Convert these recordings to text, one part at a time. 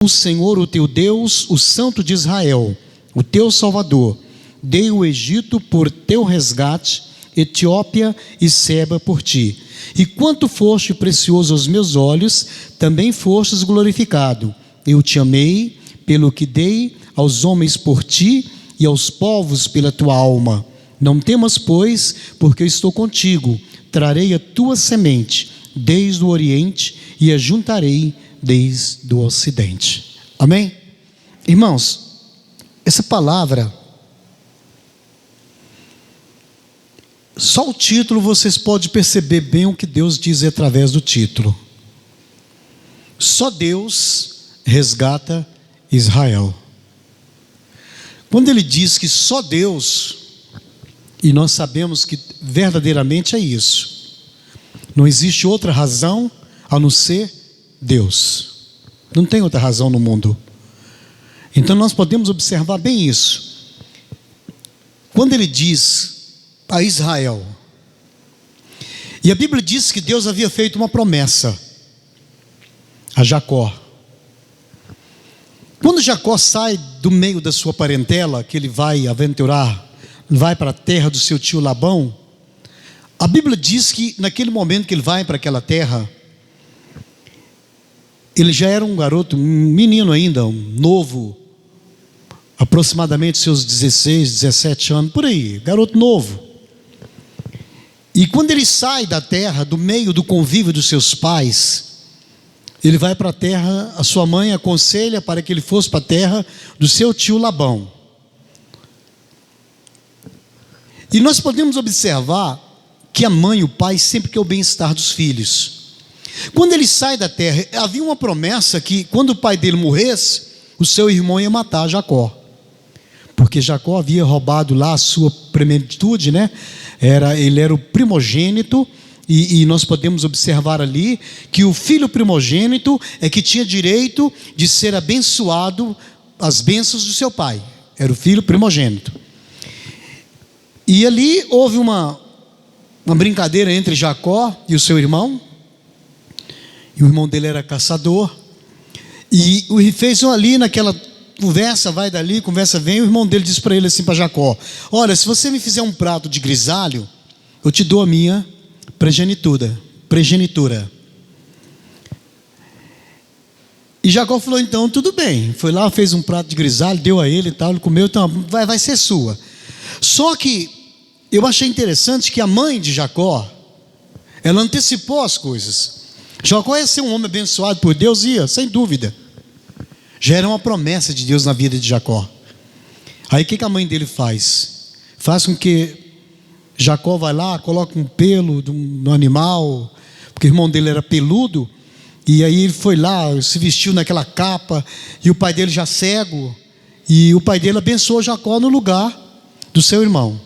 O Senhor, o teu Deus, o Santo de Israel, o teu Salvador, dei o Egito por teu resgate, Etiópia e Seba por ti. E quanto foste precioso aos meus olhos, também fostes glorificado. Eu te amei pelo que dei aos homens por ti e aos povos pela tua alma. Não temas, pois, porque eu estou contigo. Trarei a tua semente desde o Oriente e a juntarei desde o Ocidente. Amém? Irmãos, essa palavra, só o título vocês podem perceber bem o que Deus diz através do título. Só Deus resgata Israel. Quando ele diz que só Deus, e nós sabemos que verdadeiramente é isso, não existe outra razão a não ser Deus. Não tem outra razão no mundo. Então nós podemos observar bem isso. Quando ele diz a Israel, e a Bíblia diz que Deus havia feito uma promessa a Jacó. Quando Jacó sai do meio da sua parentela, que ele vai aventurar, vai para a terra do seu tio Labão, a Bíblia diz que naquele momento que ele vai para aquela terra, ele já era um garoto, um menino ainda, um novo, aproximadamente seus 16, 17 anos, por aí, garoto novo. E quando ele sai da terra, do meio do convívio dos seus pais, ele vai para a terra, a sua mãe aconselha para que ele fosse para a terra do seu tio Labão. E nós podemos observar que a mãe e o pai sempre querem o bem-estar dos filhos. Quando ele sai da terra, havia uma promessa que quando o pai dele morresse, o seu irmão ia matar Jacó. Porque Jacó havia roubado lá a sua plenitude, né? Ele era o primogênito, e nós podemos observar ali que o filho primogênito é que tinha direito de ser abençoado, as bênçãos do seu pai. Era o filho primogênito. E ali houve uma brincadeira entre Jacó e o seu irmão. E o irmão dele era caçador. E fez ali naquela conversa, vai dali, conversa vem. O irmão dele disse para ele assim, para Jacó: olha, se você me fizer um prato de grisalho, eu te dou a minha progenitura. E Jacó falou, então tudo bem. Foi lá, fez um prato de grisalho, deu a ele e tal, ele comeu, então vai ser sua. Só que eu achei interessante que a mãe de Jacó, ela antecipou as coisas. Jacó ia ser um homem abençoado por Deus, ia, sem dúvida. Já era uma promessa de Deus na vida de Jacó. Aí o que a mãe dele faz? Faz com que Jacó vai lá, coloca um pelo no animal, porque o irmão dele era peludo, e aí ele foi lá, se vestiu naquela capa, e o pai dele já cego, e o pai dele abençoou Jacó no lugar do seu irmão.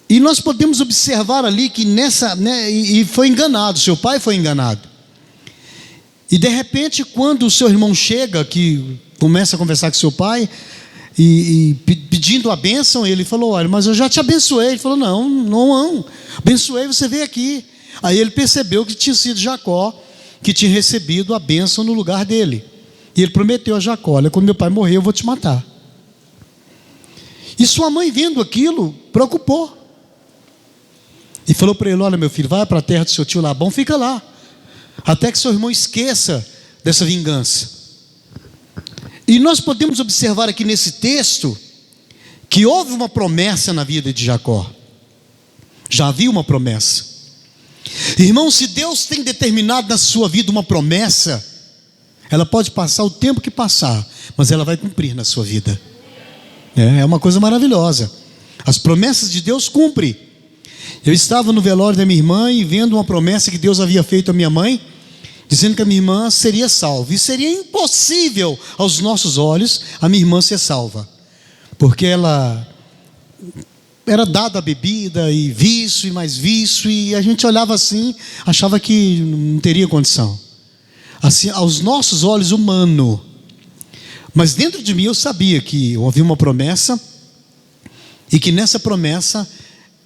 E nós podemos observar ali que e foi enganado, seu pai foi enganado. E de repente, quando o seu irmão chega, que começa a conversar com seu pai, e pedindo a bênção, ele falou, olha, mas eu já te abençoei. Ele falou, não, abençoei, você veio aqui. Aí ele percebeu que tinha sido Jacó, que tinha recebido a bênção no lugar dele. E ele prometeu a Jacó, olha, quando meu pai morrer, eu vou te matar. E sua mãe, vendo aquilo, preocupou. E falou para ele, olha meu filho, vai para a terra do seu tio Labão, fica lá, até que seu irmão esqueça dessa vingança. E nós podemos observar aqui nesse texto, que houve uma promessa na vida de Jacó. Já havia uma promessa. Irmão, se Deus tem determinado na sua vida uma promessa, ela pode passar o tempo que passar, mas ela vai cumprir na sua vida. É uma coisa maravilhosa. As promessas de Deus cumprem. Eu estava no velório da minha irmã e vendo uma promessa que Deus havia feito à minha mãe, dizendo que a minha irmã seria salva. E seria impossível aos nossos olhos a minha irmã ser salva, porque ela era dada a bebida e vício e mais vício, e a gente olhava assim, achava que não teria condição, assim, aos nossos olhos humanos. Mas dentro de mim eu sabia que havia uma promessa, e que nessa promessa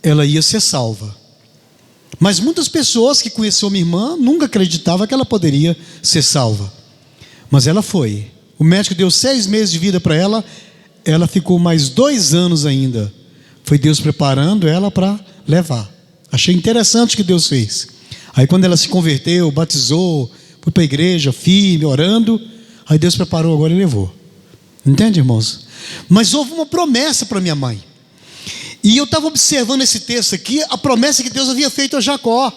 ela ia ser salva. Mas muitas pessoas que conheceram minha irmã nunca acreditavam que ela poderia ser salva. Mas ela foi. O médico deu 6 meses de vida para ela. Ela ficou mais 2 anos ainda. Foi Deus preparando ela para levar. Achei interessante o que Deus fez. Aí quando ela se converteu, batizou, foi para a igreja, firme, orando, aí Deus preparou agora e levou. Entende, irmãos? Mas houve uma promessa para minha mãe. E eu estava observando esse texto aqui, a promessa que Deus havia feito a Jacó.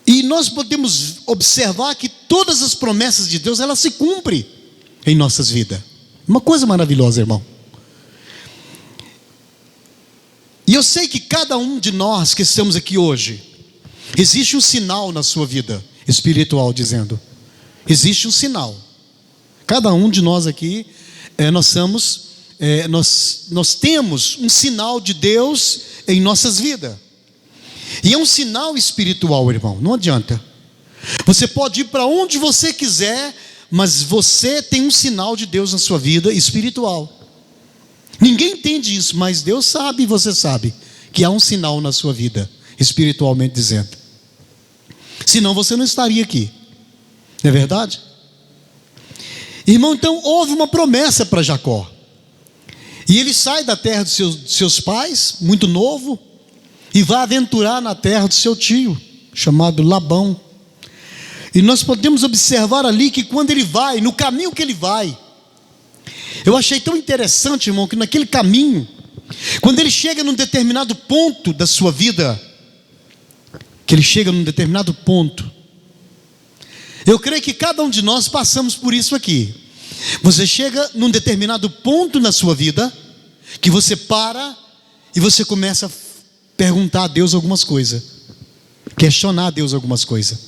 E nós podemos observar que todas as promessas de Deus, elas se cumprem em nossas vidas. Uma coisa maravilhosa, irmão. E eu sei que cada um de nós que estamos aqui hoje, existe um sinal na sua vida espiritual, dizendo, existe um sinal. Cada um de nós aqui, nós temos um sinal de Deus em nossas vidas. E é um sinal espiritual, irmão, não adianta. Você pode ir para onde você quiser, mas você tem um sinal de Deus na sua vida espiritual. Ninguém entende isso, mas Deus sabe e você sabe que há um sinal na sua vida, espiritualmente dizendo. Senão você não estaria aqui, não é verdade? Irmão, então houve uma promessa para Jacó. E ele sai da terra dos seus pais, muito novo, e vai aventurar na terra do seu tio, chamado Labão. E nós podemos observar ali que quando ele vai, no caminho que ele vai, eu achei tão interessante, irmão, que naquele caminho, quando ele chega num determinado ponto da sua vida, eu creio que cada um de nós passamos por isso aqui. Você chega num determinado ponto na sua vida, que você para e você começa a perguntar a Deus algumas coisas, questionar a Deus algumas coisas,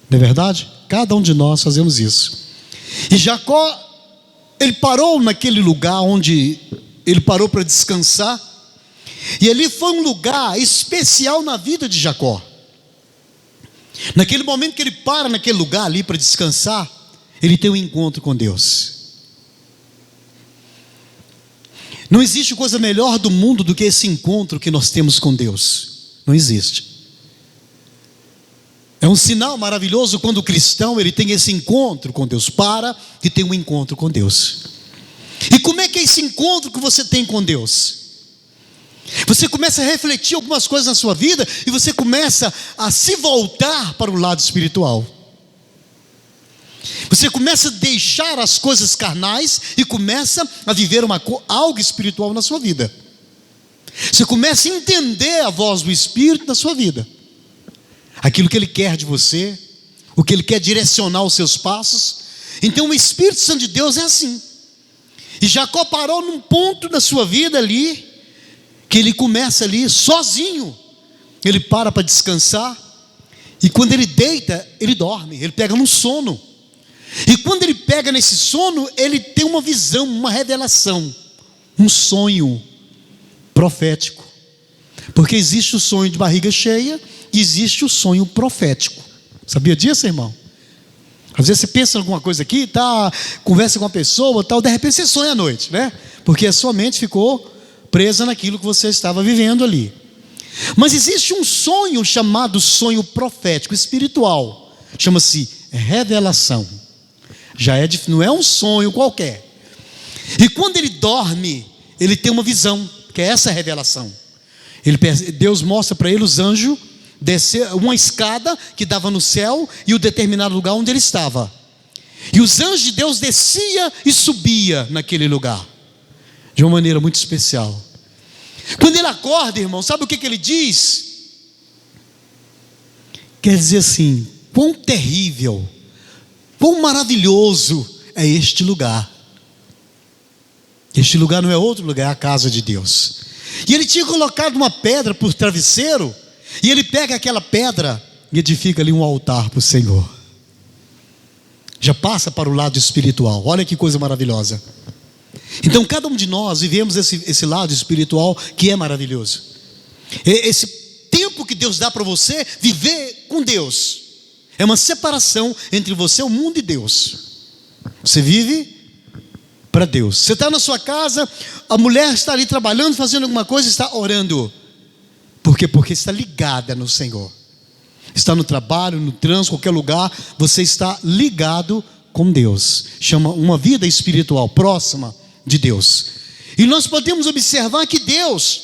não é verdade? Cada um de nós fazemos isso. E Jacó, ele parou naquele lugar onde ele parou para descansar, e ali foi um lugar especial na vida de Jacó. Naquele momento que ele para naquele lugar ali para descansar, ele tem um encontro com Deus. Não existe coisa melhor do mundo do que esse encontro que nós temos com Deus. Não existe. É um sinal maravilhoso quando o cristão ele tem esse encontro com Deus. Para e tem um encontro com Deus. E como é que é esse encontro que você tem com Deus? Você começa a refletir algumas coisas na sua vida e você começa a se voltar para o lado espiritual. Você começa a deixar as coisas carnais e começa a viver algo espiritual na sua vida. Você começa a entender a voz do Espírito na sua vida. Aquilo que Ele quer de você, o que Ele quer direcionar os seus passos. Então o Espírito Santo de Deus é assim. E Jacó parou num ponto da sua vida ali, que ele começa ali sozinho. Ele para descansar, e quando ele deita, ele dorme, ele pega num sono. E quando ele pega nesse sono, ele tem uma visão, uma revelação, um sonho profético. Porque existe o sonho de barriga cheia e existe o sonho profético. Sabia disso, irmão? Às vezes você pensa em alguma coisa aqui, conversa com uma pessoa, de repente você sonha à noite, né? Porque a sua mente ficou presa naquilo que você estava vivendo ali. Mas existe um sonho chamado sonho profético, espiritual. Chama-se revelação. Não é um sonho qualquer. E quando ele dorme, ele tem uma visão, que é essa revelação. Deus mostra para ele os anjos descer uma escada que dava no céu e o determinado lugar onde ele estava. E os anjos de Deus descia e subia naquele lugar, de uma maneira muito especial. Quando ele acorda, irmão, sabe o que ele diz? Quer dizer assim, quão terrível, quão maravilhoso é este lugar. Este lugar não é outro lugar, é a casa de Deus. E ele tinha colocado uma pedra por travesseiro, e ele pega aquela pedra e edifica ali um altar para o Senhor. Já passa para o lado espiritual. Olha que coisa maravilhosa. Então cada um de nós vivemos esse lado espiritual que é maravilhoso. Esse tempo que Deus dá para você viver com Deus é uma separação entre você, o mundo e Deus. Você vive para Deus. Você está na sua casa, a mulher está ali trabalhando, fazendo alguma coisa, está orando. Por quê? Porque está ligada no Senhor. está no trabalho, no trânsito, qualquer lugar, você está ligado com Deus. Chama uma vida espiritual próxima de Deus. E nós podemos observar que Deus,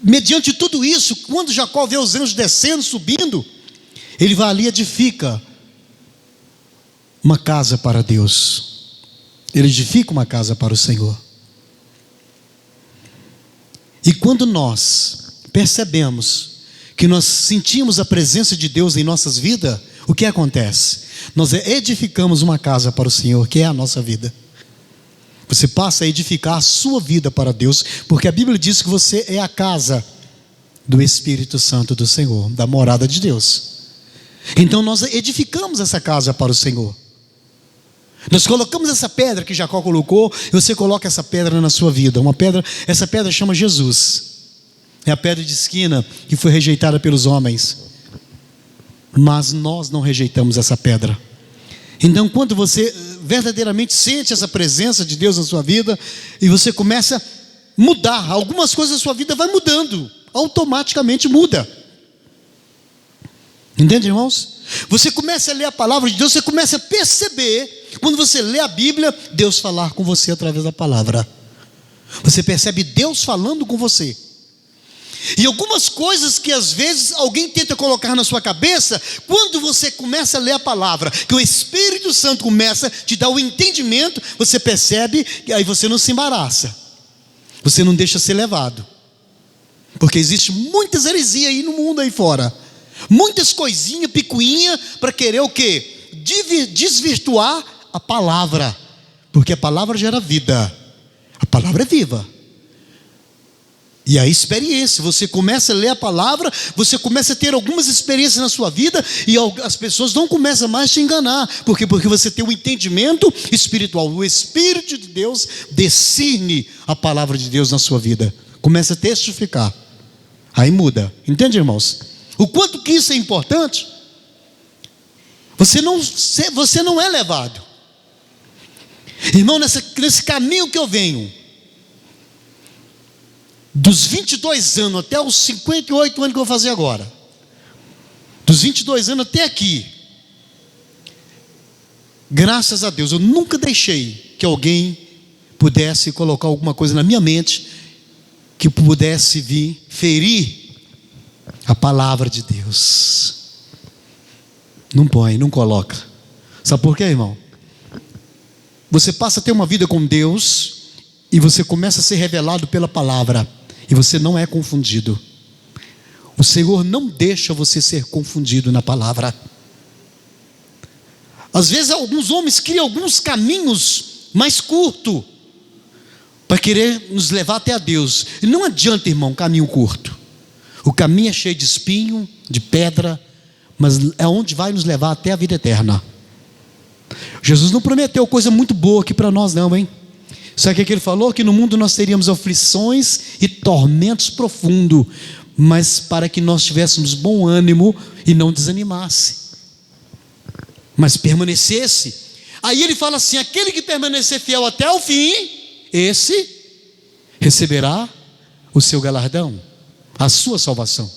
mediante tudo isso, quando Jacó vê os anjos descendo, subindo, ele vai ali e edifica uma casa para Deus. Ele edifica uma casa para o Senhor. E quando nós percebemos que nós sentimos a presença de Deus em nossas vidas, o que acontece? Nós edificamos uma casa para o Senhor, que é a nossa vida. Você passa a edificar a sua vida para Deus, porque a Bíblia diz que você é a casa do Espírito Santo do Senhor, da morada de Deus. Então nós edificamos essa casa para o Senhor. Nós colocamos essa pedra que Jacó colocou, e você coloca essa pedra na sua vida. Essa pedra chama Jesus. É a pedra de esquina que foi rejeitada pelos homens. Mas nós não rejeitamos essa pedra. Então quando você verdadeiramente sente essa presença de Deus na sua vida, e você começa a mudar, algumas coisas da sua vida vai mudando, automaticamente muda. Entende, irmãos? Você começa a ler a palavra de Deus, você começa a perceber, quando você lê a Bíblia, Deus falar com você através da palavra. Você percebe Deus falando com você. E algumas coisas que às vezes alguém tenta colocar na sua cabeça, quando você começa a ler a palavra, que o Espírito Santo começa a te dar o entendimento, você percebe, e aí você não se embaraça, você não deixa ser levado, porque existe muitas heresias aí no mundo aí fora, muitas coisinhas, picuinhas, para querer o quê? Desvirtuar a palavra, porque a palavra gera vida, a palavra é viva. E a experiência, você começa a ler a palavra, você começa a ter algumas experiências na sua vida, e as pessoas não começam mais a te enganar. Por quê? Porque você tem um entendimento espiritual. O Espírito de Deus discerne a palavra de Deus na sua vida. Começa a testificar. Aí muda. Entende, irmãos? O quanto que isso é importante? Você não é levado. Irmão, nesse caminho que eu venho, dos 22 anos até os 58 anos que eu vou fazer agora, dos 22 anos até aqui, graças a Deus, eu nunca deixei que alguém pudesse colocar alguma coisa na minha mente que pudesse vir ferir a palavra de Deus. Não põe, não coloca. Sabe por quê, irmão? Você passa a ter uma vida com Deus e você começa a ser revelado pela palavra. E você não é confundido. O Senhor não deixa você ser confundido na palavra. Às vezes alguns homens criam alguns caminhos mais curtos para querer nos levar até a Deus. E não adianta, irmão, um caminho curto. O caminho é cheio de espinho, de pedra, mas é onde vai nos levar até a vida eterna. Jesus não prometeu coisa muito boa aqui para nós não, hein? Sabe o que ele falou? Que no mundo nós teríamos aflições e tormentos profundos, mas para que nós tivéssemos bom ânimo e não desanimasse, mas permanecesse. Aí ele fala assim: aquele que permanecer fiel até o fim, esse receberá o seu galardão, a sua salvação.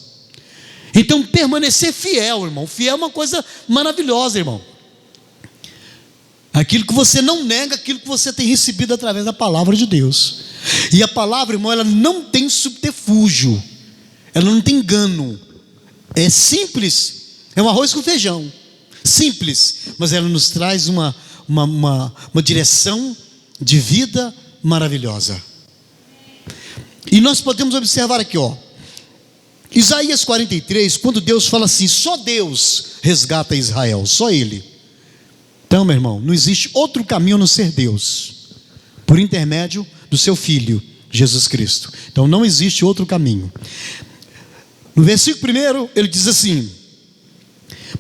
Então permanecer fiel, irmão, fiel é uma coisa maravilhosa, irmão. Aquilo que você não nega, aquilo que você tem recebido através da palavra de Deus. E a palavra, irmão, ela não tem subterfúgio, ela não tem engano. É simples, é um arroz com feijão, simples, mas ela nos traz uma direção de vida maravilhosa. E nós podemos observar aqui, ó, Isaías 43, quando Deus fala assim: só Deus resgata Israel, só Ele. Então, meu irmão, não existe outro caminho a não ser Deus, por intermédio do seu Filho, Jesus Cristo. Então não existe outro caminho. No versículo 1, ele diz assim: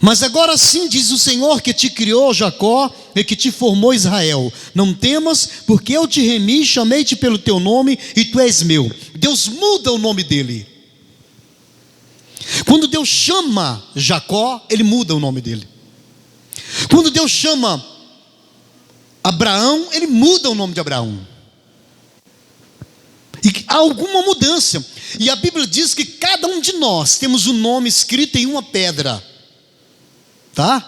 mas agora sim diz o Senhor que te criou, Jacó, e que te formou, Israel, não temas, porque eu te remi, chamei-te pelo teu nome, e tu és meu. Deus muda o nome dele. Quando Deus chama Jacó, ele muda o nome dele. Quando Deus chama Abraão, ele muda o nome de Abraão. E há alguma mudança. E a Bíblia diz que cada um de nós temos um nome escrito em uma pedra. Tá?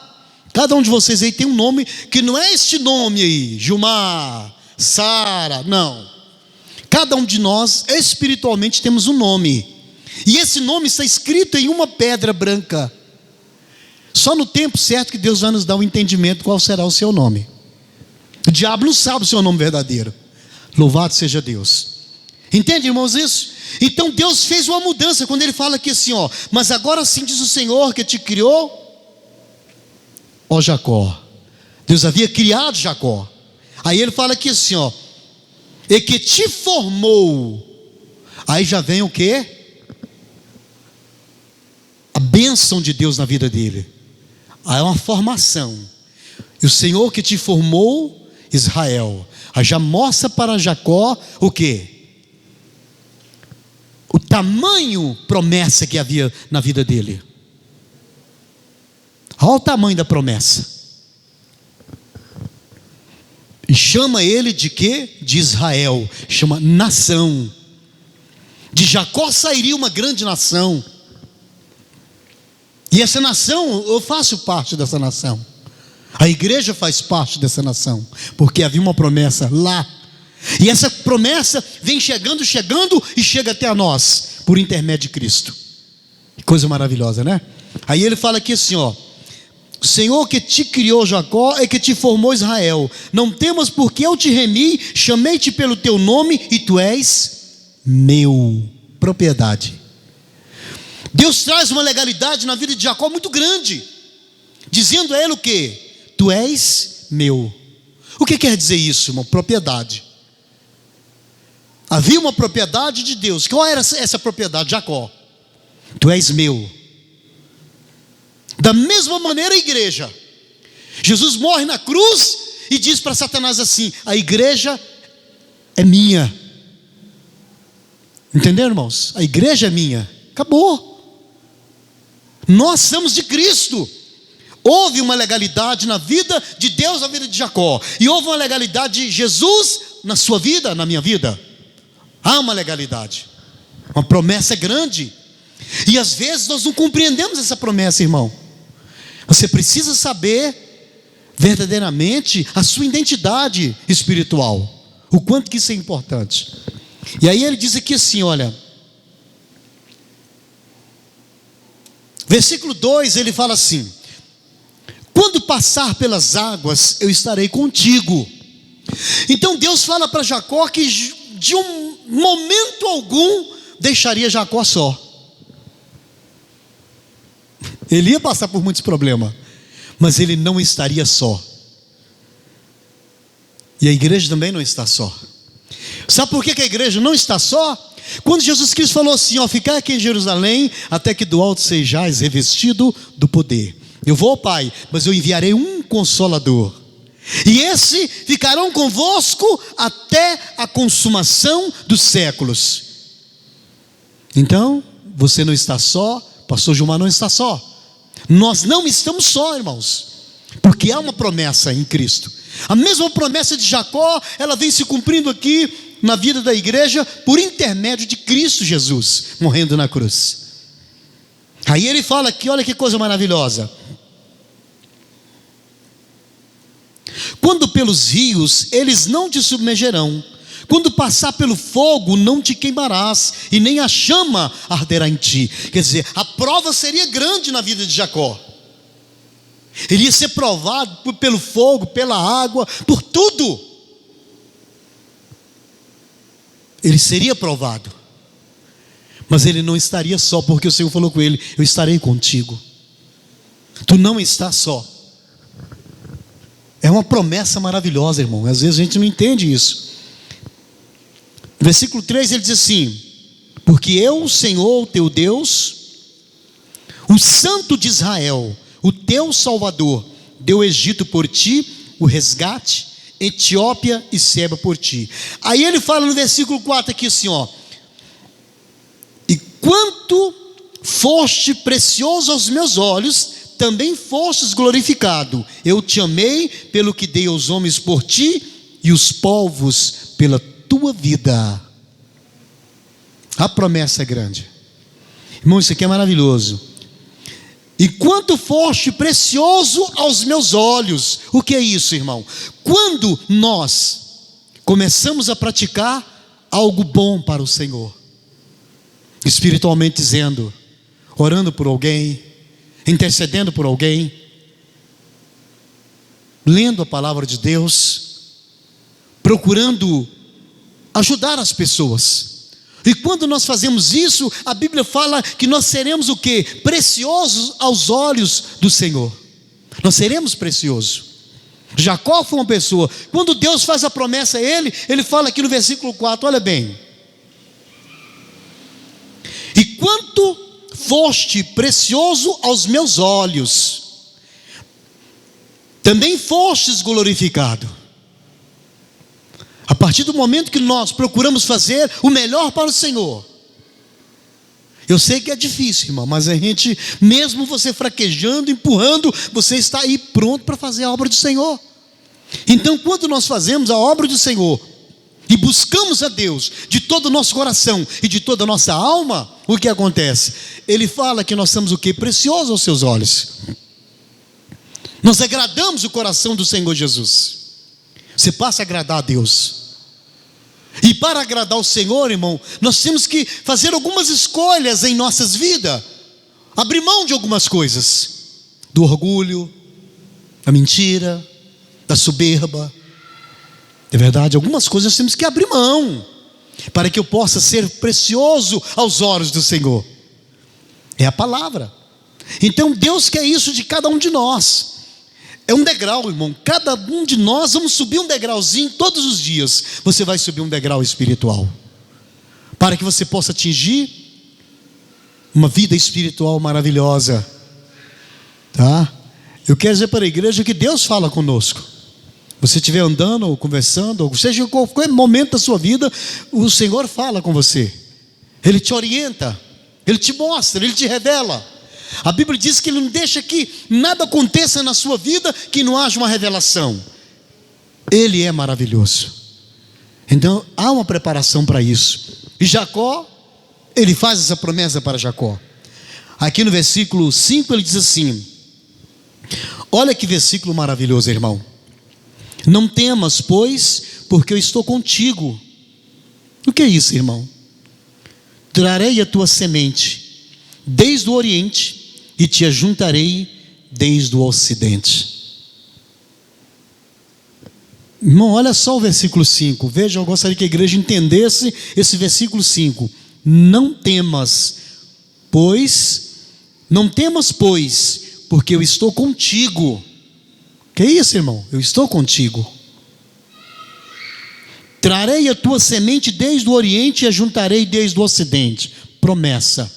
Cada um de vocês aí tem um nome que não é este nome aí, Gilmar, Sara, não. Cada um de nós espiritualmente temos um nome. E esse nome está escrito em uma pedra branca. Só no tempo certo que Deus vai nos dar um entendimento qual será o seu nome. O diabo não sabe o seu nome verdadeiro. Louvado seja Deus. Entende, irmãos, isso? Então Deus fez uma mudança quando Ele fala aqui assim, ó: mas agora sim diz o Senhor que te criou, ó Jacó. Deus havia criado Jacó. Aí Ele fala aqui assim, ó: e que te formou. Aí já vem o quê? A bênção de Deus na vida dele. Aí é uma formação. E o Senhor que te formou, Israel. Aí já mostra para Jacó o quê? O tamanho promessa que havia na vida dele. Olha o tamanho da promessa. E chama ele de quê? De Israel. Chama nação. De Jacó sairia uma grande nação. E essa nação, eu faço parte dessa nação. A igreja faz parte dessa nação. Porque havia uma promessa lá. E essa promessa vem chegando e chega até a nós, por intermédio de Cristo. Que coisa maravilhosa, né? Aí ele fala aqui assim, ó: o Senhor que te criou, Jacó, é que te formou, Israel. Não temas, porque eu te remi, chamei-te pelo teu nome, e tu és meu. Propriedade. Deus traz uma legalidade na vida de Jacó muito grande, dizendo a ele o quê? Tu és meu. O que quer dizer isso, irmão? Propriedade. Havia uma propriedade de Deus. Qual era essa propriedade? Jacó. Tu és meu. Da mesma maneira a igreja. Jesus morre na cruz e diz para Satanás assim: a igreja é minha. Entenderam, irmãos? A igreja é minha. Acabou. Nós somos de Cristo. Houve uma legalidade na vida de Deus, na vida de Jacó. E houve uma legalidade de Jesus na sua vida, na minha vida. Há uma legalidade. Uma promessa grande. E às vezes nós não compreendemos essa promessa, irmão. Você precisa saber verdadeiramente a sua identidade espiritual. O quanto que isso é importante. E aí ele diz aqui assim, olha. Versículo 2, ele fala assim: quando passar pelas águas, eu estarei contigo. Então Deus fala para Jacó que de um momento algum deixaria Jacó só. Ele ia passar por muitos problemas, mas ele não estaria só. E a igreja também não está só. Sabe por que a igreja não está só? Quando Jesus Cristo falou assim, ó: ficai aqui em Jerusalém, até que do alto sejais revestido do poder. Eu vou, Pai, mas eu enviarei um Consolador, e esse ficarão convosco até a consumação dos séculos. Então, você não está só, pastor Gilmar não está só. Nós não estamos só, irmãos, porque há uma promessa em Cristo. A mesma promessa de Jacó, ela vem se cumprindo aqui na vida da igreja, por intermédio de Cristo Jesus, morrendo na cruz. Aí ele fala aqui, olha que coisa maravilhosa: quando pelos rios, eles não te submergerão. Quando passar pelo fogo, não te queimarás, e nem a chama arderá em ti. Quer dizer, a prova seria grande na vida de Jacó. Ele ia ser provado pelo fogo, pela água, por tudo. Ele seria provado. Mas ele não estaria só, porque o Senhor falou com ele: eu estarei contigo. Tu não estás só. É uma promessa maravilhosa, irmão. Às vezes a gente não entende isso. Versículo 3 ele diz assim: porque eu, o Senhor, o teu Deus, o Santo de Israel, o teu Salvador, deu o Egito por ti, o resgate, Etiópia e Seba por ti. Aí ele fala no versículo 4 aqui assim, ó: e quanto foste precioso aos meus olhos, também fostes glorificado. Eu te amei pelo que dei aos homens por ti, e os povos pela tua vida. A promessa é grande. Irmão, isso aqui é maravilhoso. E quanto foste precioso aos meus olhos. O que é isso, irmão? Quando nós começamos a praticar algo bom para o Senhor, espiritualmente dizendo, orando por alguém, intercedendo por alguém, lendo a palavra de Deus, procurando ajudar as pessoas. E quando nós fazemos isso, a Bíblia fala que nós seremos o quê? Preciosos aos olhos do Senhor. Nós seremos preciosos. Jacó foi uma pessoa, quando Deus faz a promessa a ele fala aqui no versículo 4, olha bem. E quanto foste precioso aos meus olhos, também fostes glorificado. A partir do momento que nós procuramos fazer o melhor para o Senhor, eu sei que é difícil, irmão, mas a gente, mesmo você fraquejando, empurrando, você está aí pronto para fazer a obra do Senhor. Então, quando nós fazemos a obra do Senhor e buscamos a Deus de todo o nosso coração e de toda a nossa alma, o que acontece? Ele fala que nós somos o quê? Preciosos aos seus olhos. Nós agradamos o coração do Senhor Jesus. Você passa a agradar a Deus. E para agradar o Senhor, irmão, nós temos que fazer algumas escolhas em nossas vidas. Abrir mão de algumas coisas. Do orgulho, da mentira, da soberba. É verdade, algumas coisas nós temos que abrir mão, para que eu possa ser precioso aos olhos do Senhor. É a palavra. Então Deus quer isso de cada um de nós. É um degrau, irmão. Cada um de nós vamos subir um degrauzinho todos os dias. Você vai subir um degrau espiritual, para que você possa atingir uma vida espiritual maravilhosa. Tá? Eu quero dizer para a igreja que Deus fala conosco. Você estiver andando ou conversando, ou seja, em qualquer momento da sua vida, o Senhor fala com você. Ele te orienta, Ele te mostra, Ele te revela. A Bíblia diz que Ele não deixa que nada aconteça na sua vida que não haja uma revelação. Ele é maravilhoso. Então há uma preparação para isso. E Jacó, ele faz essa promessa para Jacó. Aqui no versículo 5 ele diz assim, olha que versículo maravilhoso, irmão. Não temas, pois, porque eu estou contigo. O que é isso, irmão? Trarei a tua semente desde o oriente e te ajuntarei desde o ocidente. Irmão, olha só o versículo 5. Veja, eu gostaria que a igreja entendesse esse versículo 5. Não temas, pois, porque eu estou contigo. Que é isso, irmão? Eu estou contigo. Trarei a tua semente desde o oriente e a juntarei desde o ocidente. Promessa.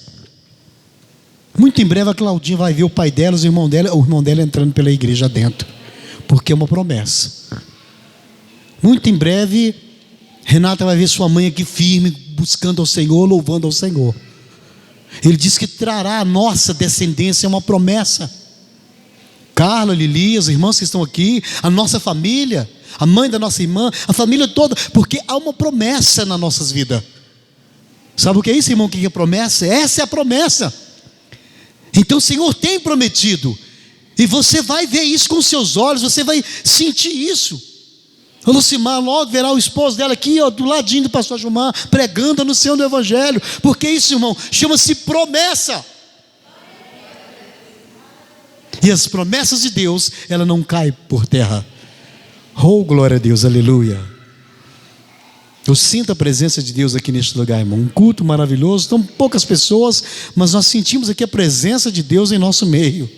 Muito em breve a Claudinha vai ver o pai dela, o irmão dela entrando pela igreja dentro, porque é uma promessa. Muito em breve Renata vai ver sua mãe aqui firme, buscando ao Senhor, louvando ao Senhor. Ele diz que trará a nossa descendência, é uma promessa. Carla, Lili, as irmãs que estão aqui, a nossa família, a mãe da nossa irmã, a família toda, porque há uma promessa nas nossas vidas. Sabe o que é isso, irmão? O que é promessa? Essa é a promessa. Então o Senhor tem prometido, e você vai ver isso com os seus olhos, você vai sentir isso. A Lucimar logo verá o esposo dela aqui, ó, do ladinho do pastor Gilmar, pregando, anunciando o evangelho, porque isso, irmão, chama-se promessa. E as promessas de Deus, ela não cai por terra. Oh, glória a Deus, aleluia. Eu sinto a presença de Deus aqui neste lugar, irmão. Um culto maravilhoso, estão poucas pessoas, mas nós sentimos aqui a presença de Deus em nosso meio.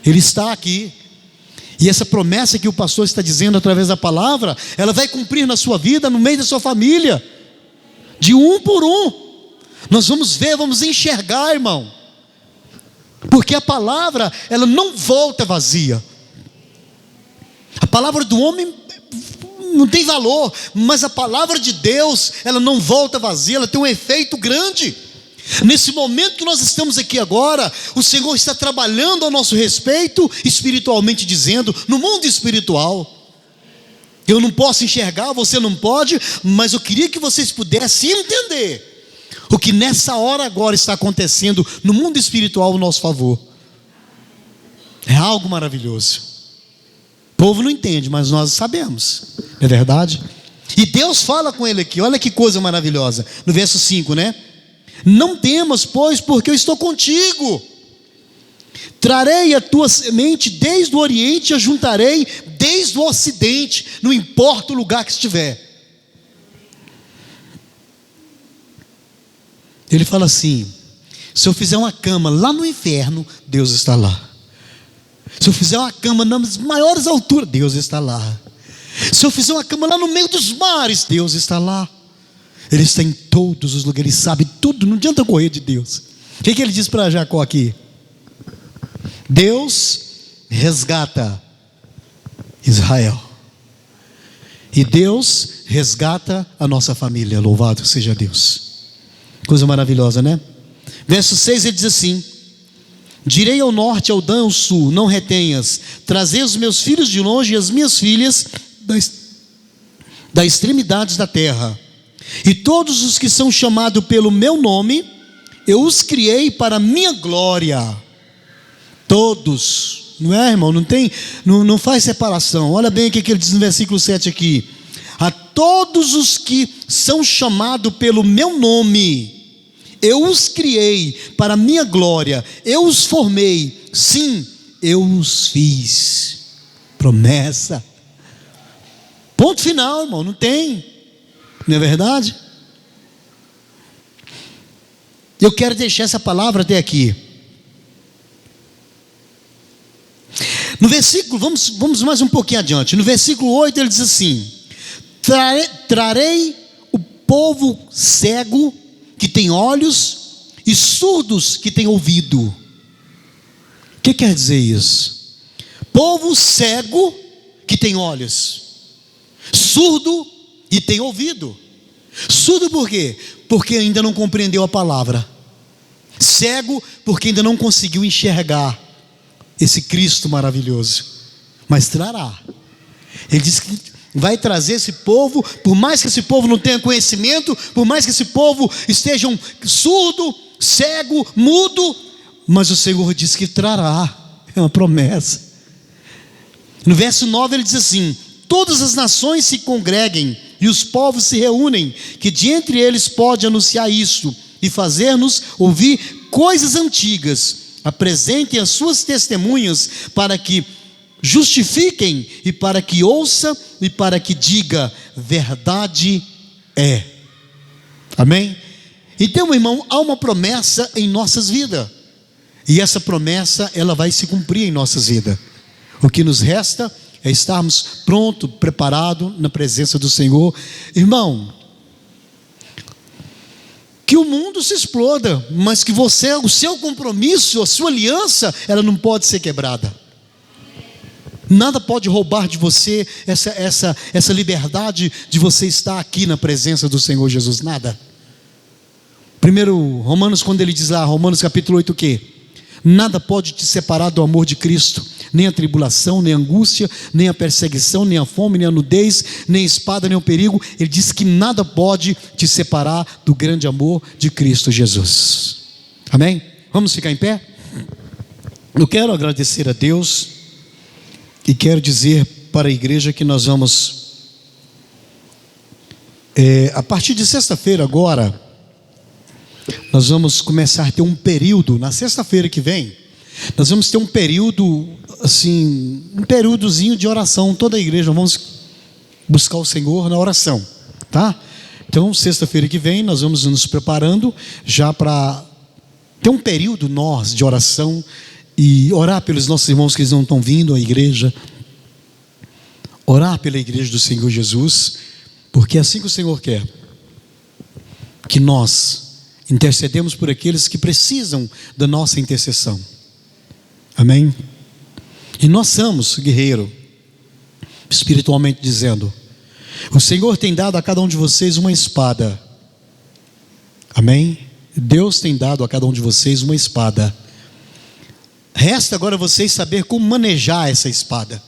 Ele está aqui. E essa promessa que o pastor está dizendo através da palavra, ela vai cumprir na sua vida, no meio da sua família, de um por um. Nós vamos ver, vamos enxergar, irmão. Porque a palavra, ela não volta vazia. A palavra do homem não tem valor, mas a palavra de Deus, ela não volta vazia, ela tem um efeito grande. Nesse momento que nós estamos aqui agora, o Senhor está trabalhando a nosso respeito, espiritualmente dizendo, no mundo espiritual. Eu não posso enxergar, você não pode, mas eu queria que vocês pudessem entender o que nessa hora agora está acontecendo no mundo espiritual ao nosso favor. É algo maravilhoso. O povo não entende, mas nós sabemos, não é verdade? E Deus fala com ele aqui, olha que coisa maravilhosa, no verso 5, né? Não temas, pois, porque eu estou contigo. Trarei a tua semente desde o oriente e a juntarei desde o ocidente, não importa o lugar que estiver. Ele fala assim: se eu fizer uma cama lá no inferno, Deus está lá. Se eu fizer uma cama nas maiores alturas, Deus está lá. Se eu fizer uma cama lá no meio dos mares, Deus está lá. Ele está em todos os lugares, Ele sabe tudo, não adianta correr de Deus. O que ele diz para Jacó aqui? Deus resgata Israel, e Deus resgata a nossa família. Louvado seja Deus. Coisa maravilhosa, né? Verso 6 ele diz assim: direi ao norte, ao Dan, ao sul, não retenhas, trazei os meus filhos de longe e as minhas filhas das extremidades da terra, e todos os que são chamados pelo meu nome, eu os criei para a minha glória. Todos, não é, irmão? Não faz separação. Olha bem o que ele diz no versículo 7 aqui: a todos os que são chamados pelo meu nome, eu os criei para a minha glória, eu os formei, sim, eu os fiz. Promessa. Ponto final, irmão, não tem, não é verdade? Eu quero deixar essa palavra até aqui. No versículo, vamos mais um pouquinho adiante. No versículo 8 ele diz assim: trarei o povo cego que tem olhos e surdos que tem ouvido. O que quer dizer isso? Povo cego que tem olhos, surdo e tem ouvido. Surdo por quê? Porque ainda não compreendeu a palavra. Cego porque ainda não conseguiu enxergar esse Cristo maravilhoso. Mas trará. Ele diz que vai trazer esse povo, por mais que esse povo não tenha conhecimento, por mais que esse povo esteja surdo, cego, mudo, mas o Senhor diz que trará. É uma promessa. No verso 9 ele diz assim: todas as nações se congreguem e os povos se reúnem, que de entre eles pode anunciar isso e fazer-nos ouvir coisas antigas. Apresentem as suas testemunhas para que justifiquem e para que ouça e para que diga: verdade é. Amém? Então, meu irmão, há uma promessa em nossas vidas, e essa promessa ela vai se cumprir em nossas vidas. O que nos resta é estarmos prontos, preparados na presença do Senhor. Irmão, que o mundo se exploda, mas que você, o seu compromisso, a sua aliança, ela não pode ser quebrada. Nada pode roubar de você essa liberdade de você estar aqui na presença do Senhor Jesus. Nada. Primeiro Romanos, quando ele diz lá, Romanos capítulo 8, o quê? Nada pode te separar do amor de Cristo, nem a tribulação, nem a angústia, nem a perseguição, nem a fome, nem a nudez, nem a espada, nem o perigo. Ele diz que nada pode te separar do grande amor de Cristo Jesus. Amém? Vamos ficar em pé? Eu quero agradecer a Deus e quero dizer para a igreja que nós vamos, a partir de sexta-feira agora, nós vamos começar a ter um período, na sexta-feira que vem, nós vamos ter um período, assim, um períodozinho de oração, toda a igreja, vamos buscar o Senhor na oração, tá? Então, sexta-feira que vem, nós vamos nos preparando já para ter um período nós de oração e orar pelos nossos irmãos que eles não estão vindo à igreja, orar pela igreja do Senhor Jesus, porque é assim que o Senhor quer, que nós intercedemos por aqueles que precisam da nossa intercessão. Amém? E nós somos guerreiro, espiritualmente dizendo. O Senhor tem dado a cada um de vocês uma espada. Amém? Deus tem dado a cada um de vocês uma espada. Resta agora vocês saber como manejar essa espada.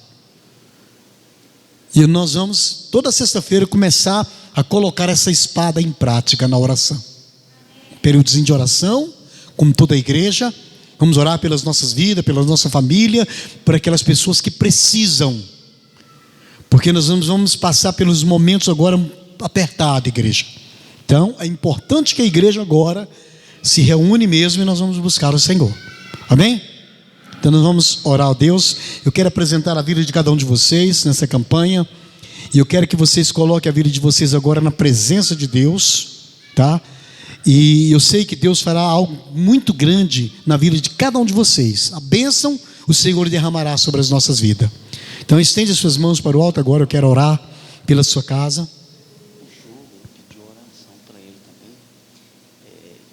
E nós vamos toda sexta-feira começar a colocar essa espada em prática na oração. Períodozinho de oração, como toda a igreja. Vamos orar pelas nossas vidas, pela nossa família, por aquelas pessoas que precisam. Porque nós vamos passar pelos momentos agora apertados, igreja. Então, é importante que a igreja agora se reúne mesmo e nós vamos buscar o Senhor. Amém? Então nós vamos orar a Deus. Eu quero apresentar a vida de cada um de vocês nessa campanha. E eu quero que vocês coloquem a vida de vocês agora na presença de Deus, tá? E eu sei que Deus fará algo muito grande na vida de cada um de vocês. A bênção o Senhor derramará sobre as nossas vidas. Então estende as suas mãos para o alto agora. Eu quero orar pela sua casa. Pediu oração para ele também.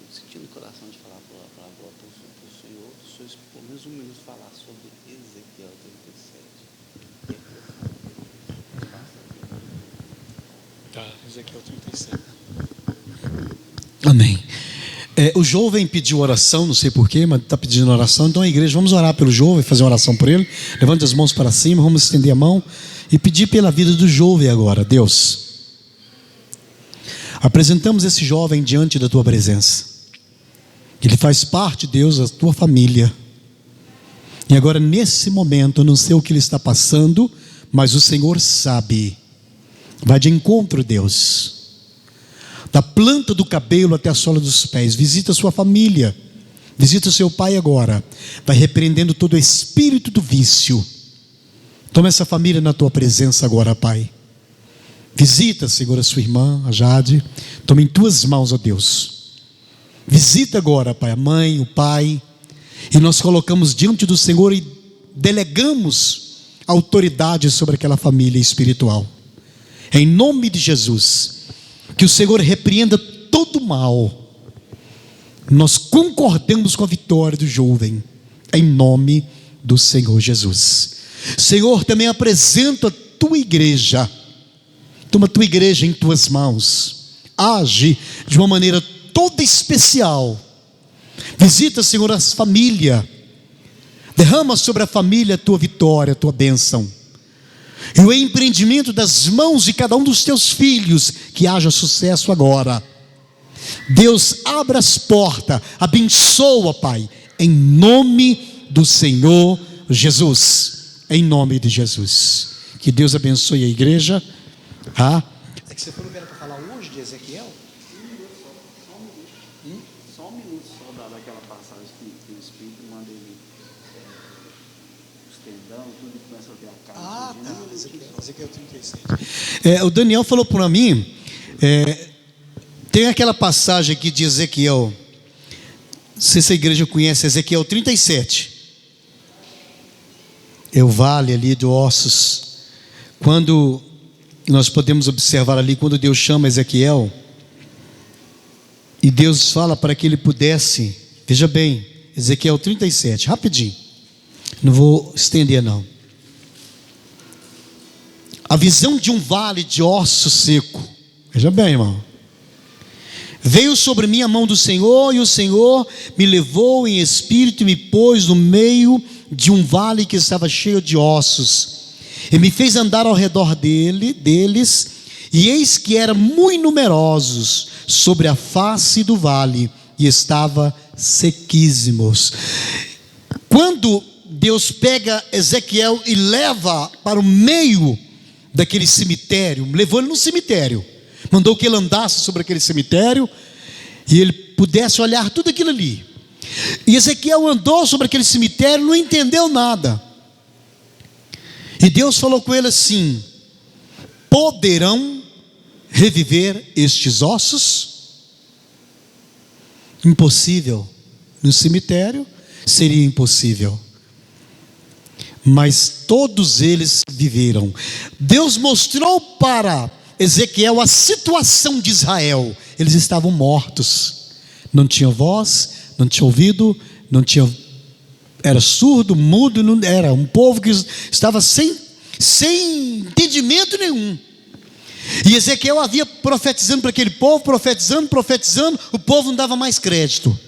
Eu senti no coração de falar para o senhor, por menos um minuto falar sobre Ezequiel 37. Tá, Ezequiel 37. Amém. O jovem pediu oração, não sei porquê, mas está pedindo oração. Então a igreja, vamos orar pelo jovem, fazer uma oração por ele. Levante as mãos para cima, vamos estender a mão e pedir pela vida do jovem agora. Deus, apresentamos esse jovem diante da tua presença. Ele faz parte, Deus, da tua família. E agora nesse momento, eu não sei o que ele está passando, mas o Senhor sabe. Vai de encontro, Deus, da planta do cabelo até a sola dos pés. Visita a sua família, visita o seu pai agora. Vai repreendendo todo o espírito do vício. Toma essa família na tua presença agora, Pai. Visita, Senhor, a sua irmã, a Jade. Toma em tuas mãos, ó Deus. Visita agora, Pai, a mãe, o pai. E nós colocamos diante do Senhor e delegamos autoridade sobre aquela família espiritual. Em nome de Jesus, que o Senhor repreenda todo o mal. Nós concordamos com a vitória do jovem, em nome do Senhor Jesus. Senhor, também apresento a tua igreja. Toma a tua igreja em tuas mãos. Age de uma maneira toda especial. Visita, Senhor, as famílias. Derrama sobre a família a tua vitória, a tua bênção. E o empreendimento das mãos de cada um dos teus filhos, que haja sucesso agora. Deus, abra as portas, abençoa, Pai, em nome do Senhor Jesus. Em nome de Jesus. Que Deus abençoe a igreja. É que você falou que era para falar hoje de Ezequiel? Só um minuto daquela passagem que o Espírito manda ele os tendão, tudo, e começa a ver a carne. Tá. Ezequiel 37. O Daniel falou para mim, tem aquela passagem aqui de Ezequiel, não sei se a igreja conhece, Ezequiel 37. É o vale ali de ossos. Quando nós podemos observar ali, quando Deus chama Ezequiel, e Deus fala para que ele pudesse, veja bem, Ezequiel 37, rapidinho, não vou estender não. A visão de um vale de osso seco, veja bem, irmão. Veio sobre mim a mão do Senhor, e o Senhor me levou em espírito e me pôs no meio de um vale que estava cheio de ossos, e me fez andar ao redor deles, e eis que eram muito numerosos sobre a face do vale, e estava sequíssimos. Quando Deus pega Ezequiel e leva para o meio daquele cemitério, levou ele no cemitério, mandou que ele andasse sobre aquele cemitério, e ele pudesse olhar tudo aquilo ali. E Ezequiel andou sobre aquele cemitério, não entendeu nada. E Deus falou com ele assim: poderão reviver estes ossos? Impossível. No cemitério seria impossível, mas todos eles viveram. Deus mostrou para Ezequiel a situação de Israel. Eles estavam mortos, não tinham voz, não tinha ouvido, não tinha, era surdo, mudo, não, era um povo que estava sem entendimento nenhum. E Ezequiel havia profetizando para aquele povo, profetizando, o povo não dava mais crédito.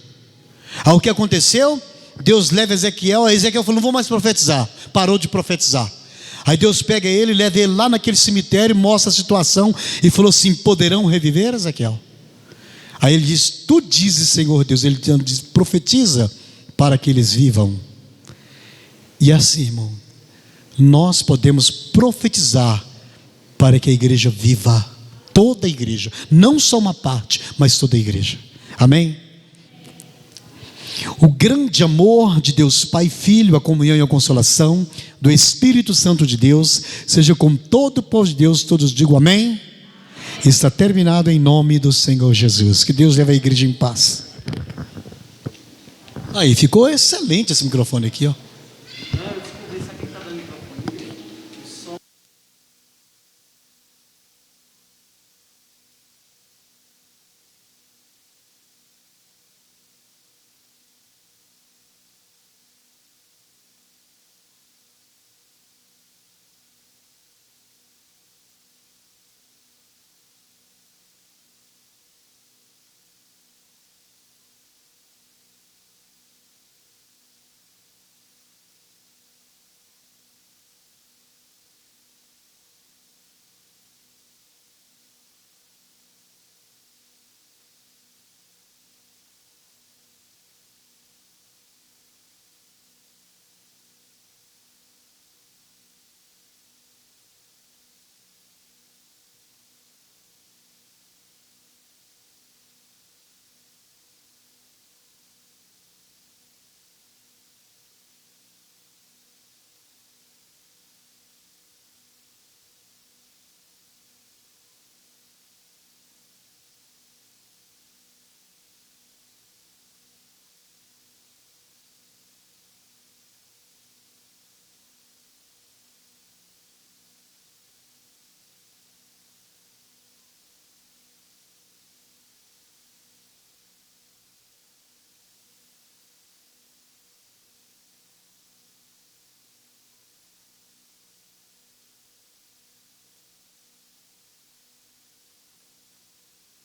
Aí o que aconteceu? Deus leva Ezequiel, aí Ezequiel falou: não vou mais profetizar, parou de profetizar. Aí Deus pega ele, leva ele lá naquele cemitério, mostra a situação e falou assim: poderão reviver, Ezequiel? Aí ele diz: tu dizes, Senhor Deus. Ele diz: profetiza para que eles vivam. E assim, irmão, nós podemos profetizar para que a igreja viva. Toda a igreja, não só uma parte, mas toda a igreja. Amém? O grande amor de Deus Pai e Filho, a comunhão e a consolação do Espírito Santo de Deus seja com todo o povo de Deus. Todos digam amém. Está terminado em nome do Senhor Jesus. Que Deus leve a igreja em paz. Aí ficou excelente esse microfone aqui, ó.